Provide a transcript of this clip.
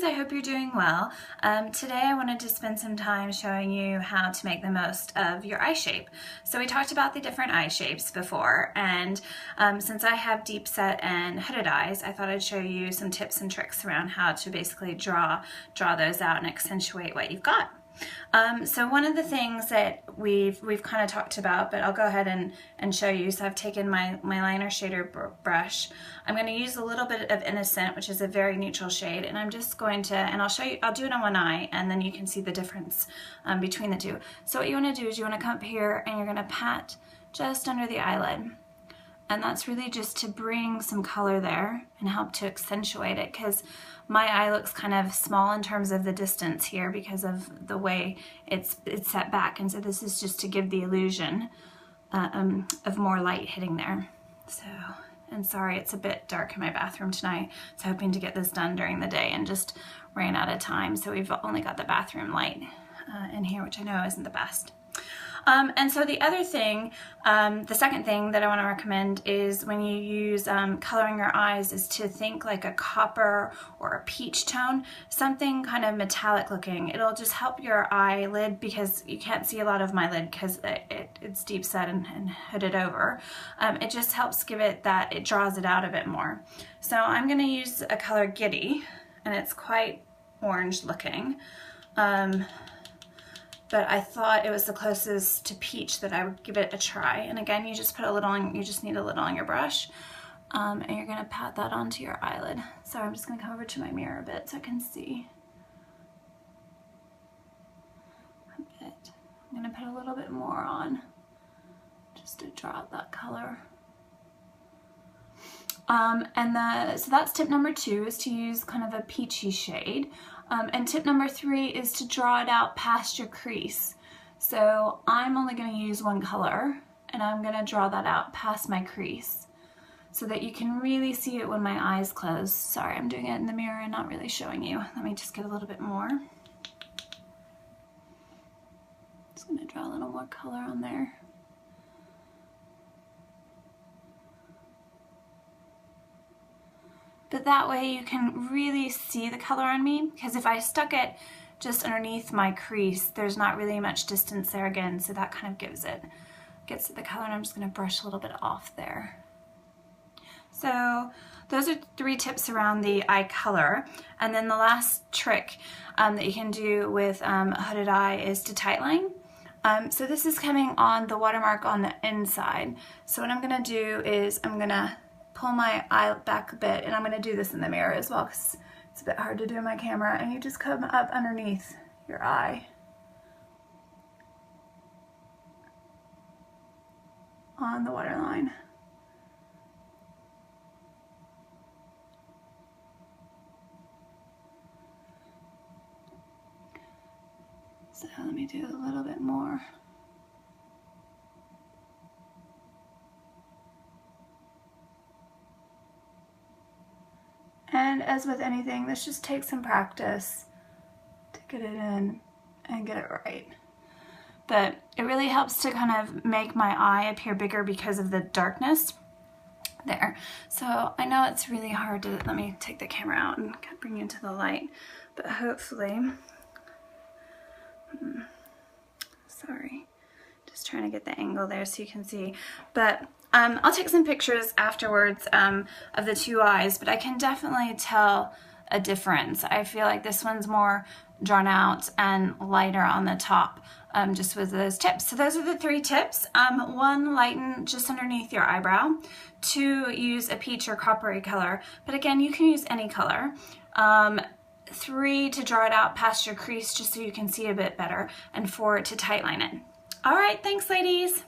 I hope you're doing well. Today I wanted to spend some time showing you how to make the most of your eye shape. So we talked about the different eye shapes before, and since I have deep set and hooded eyes, I thought I'd show you some tips and tricks around how to basically draw those out and accentuate what you've got. So one of the things that we've kind of talked about, but I'll go ahead and show you. So I've taken my liner shader brush. I'm going to use a little bit of Innocent, which is a very neutral shade, and I'm just going to, and I'll show you, I'll do it on one eye, and then you can see the difference between the two. So what you want to do is you want to come up here and you're going to pat just under the eyelid. And that's really just to bring some color there and help to accentuate it, because my eye looks kind of small in terms of the distance here because of the way it's set back. And so this is just to give the illusion of more light hitting there. So, and sorry, it's a bit dark in my bathroom tonight. I was hoping to get this done during the day and just ran out of time. So we've only got the bathroom light in here, which I know isn't the best. And so the other thing, the second thing that I want to recommend is when you use coloring your eyes is to think like a copper or a peach tone, something kind of metallic looking. It'll just help your eyelid, because you can't see a lot of my lid because it's deep set and hooded over. It just helps give it that, it draws it out a bit more. So I'm going to use a color Giddy, and it's quite orange looking. But I thought it was the closest to peach that I would give it a try. And again, you just put a little on, you just need a little on your brush, and you're gonna pat that onto your eyelid. So I'm just gonna come over to my mirror a bit so I can see a bit. I'm gonna put a little bit more on just to draw out that color. So that's tip number 2, is to use kind of a peachy shade. And tip number 3 is to draw it out past your crease. So I'm only going to use one color, and I'm going to draw that out past my crease so that you can really see it when my eyes close. Sorry, I'm doing it in the mirror and not really showing you. Let me just get a little bit more. Just going to draw a little more color on there. But that way you can really see the color on me, because if I stuck it just underneath my crease, there's not really much distance there again, so that kind of gets it the color, and I'm just going to brush a little bit off there. So those are 3 tips around the eye color. And then the last trick that you can do with a hooded eye is to tightline. So this is coming on the watermark on the inside. So what I'm going to do is I'm going to pull my eye back a bit, and I'm going to do this in the mirror as well because it's a bit hard to do in my camera, and you just come up underneath your eye on the waterline. So let me do a little bit more. And as with anything, this just takes some practice to get it in and get it right. But it really helps to kind of make my eye appear bigger because of the darkness there. So I know it's really hard to, let me take the camera out and bring you into the light, but hopefully, sorry, just trying to get the angle there so you can see. But I'll take some pictures afterwards of the 2 eyes, but I can definitely tell a difference. I feel like this one's more drawn out and lighter on the top, just with those tips. So those are the 3 tips. 1, lighten just underneath your eyebrow. 2, use a peach or coppery color, but again, you can use any color. 3, to draw it out past your crease just so you can see a bit better, and 4, to tightline it. All right, thanks ladies.